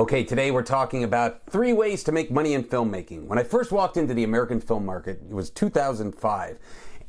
Okay, today we're talking about 3 ways to make money in filmmaking. When I first walked into the American film market, it was 2005,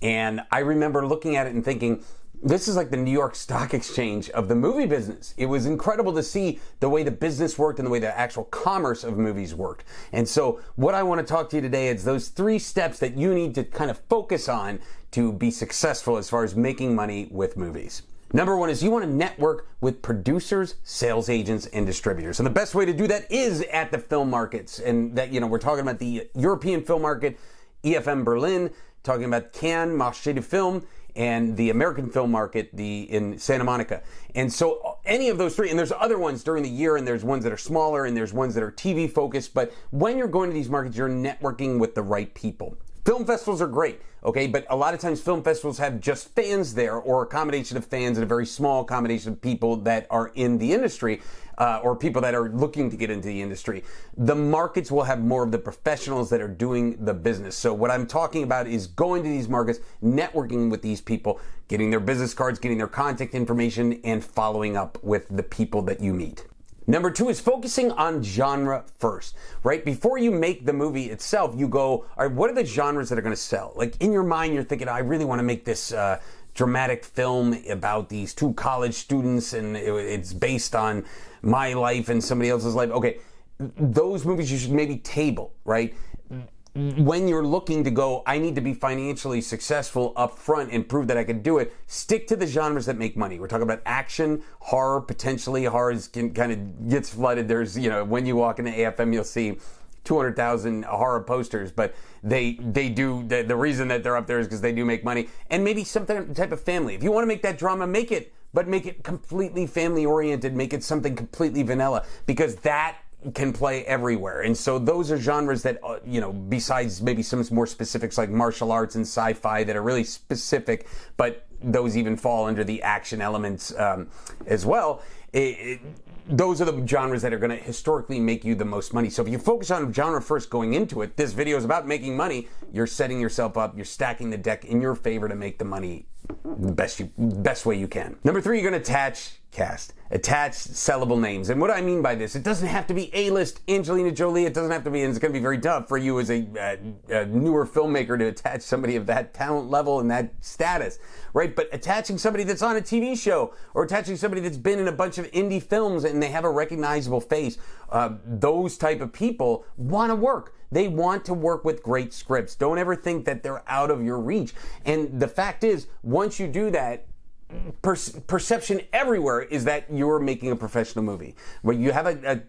and I remember looking at it and thinking, this is like the New York Stock Exchange of the movie business. It was incredible to see the way the business worked and the way the actual commerce of movies worked. And so what I want to talk to you today is those 3 steps that you need to kind of focus on to be successful as far as making money with movies. Number 1 is you want to network with producers, sales agents, and distributors. And the best way to do that is at the film markets. And that, we're talking about the European film market, EFM Berlin, talking about Cannes, Marché du Film, and the American film market, in Santa Monica. And so any of those 3, and there's other ones during the year, and there's ones that are smaller, and there's ones that are TV focused, but when you're going to these markets, you're networking with the right people. Film festivals are great, okay, but a lot of times film festivals have just fans there, or a combination of fans and a very small combination of people that are in the industry, or people that are looking to get into the industry. The markets will have more of the professionals that are doing the business. So what I'm talking about is going to these markets, networking with these people, getting their business cards, getting their contact information, and following up with the people that you meet. Number 2 is focusing on genre first, right? Before you make the movie itself, you go, all right, what are the genres that are going to sell? Like in your mind, you're thinking, I really want to make this dramatic film about these 2 college students, and it's based on my life and somebody else's life. Okay, those movies you should maybe table, right? When you're looking to go, I need to be financially successful up front and prove that I can do it, stick to the genres that make money. We're talking about action, horror, potentially. Horror kind of gets flooded. There's, when you walk into AFM, you'll see 200,000 horror posters, but they do, the reason that they're up there is because they do make money. And maybe some type of family. If you want to make that drama, make it, but make it completely family oriented, make it something completely vanilla, because that can play everywhere. And so those are genres that, besides maybe some more specifics like martial arts and sci-fi that are really specific, but those even fall under the action elements as well. Those are the genres that are going to historically make you the most money. So if you focus on genre first going into it, this video is about making money, you're setting yourself up, you're stacking the deck in your favor to make the money the best way you can. Number 3, you're going to attach sellable names. And what I mean by this, it doesn't have to be A-list Angelina Jolie. It doesn't have to be, and it's going to be very tough for you as a newer filmmaker to attach somebody of that talent level and that status, right? But attaching somebody that's on a TV show, or attaching somebody that's been in a bunch of indie films and they have a recognizable face, those type of people want to work. They want to work with great scripts. Don't ever think that they're out of your reach. And the fact is, once you do that, perception everywhere is that you're making a professional movie. Where you have a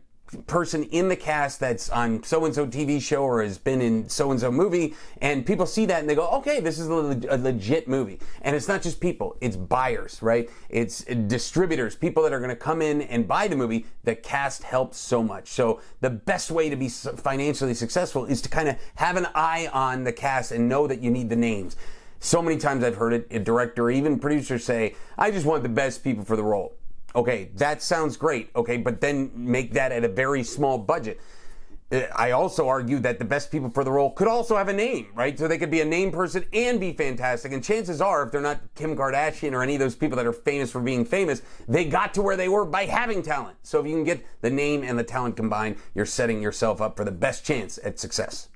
person in the cast that's on so-and-so TV show or has been in so-and-so movie, and people see that and they go, okay, this is a legit movie. And it's not just people, it's buyers, right? It's distributors, people that are going to come in and buy the movie. The cast helps so much. So the best way to be financially successful is to kind of have an eye on the cast and know that you need the names. So many times I've heard it, a director or even producers say, I just want the best people for the role. Okay, that sounds great, okay, but then make that at a very small budget. I also argue that the best people for the role could also have a name, right? So they could be a name person and be fantastic. And chances are, if they're not Kim Kardashian or any of those people that are famous for being famous, they got to where they were by having talent. So if you can get the name and the talent combined, you're setting yourself up for the best chance at success.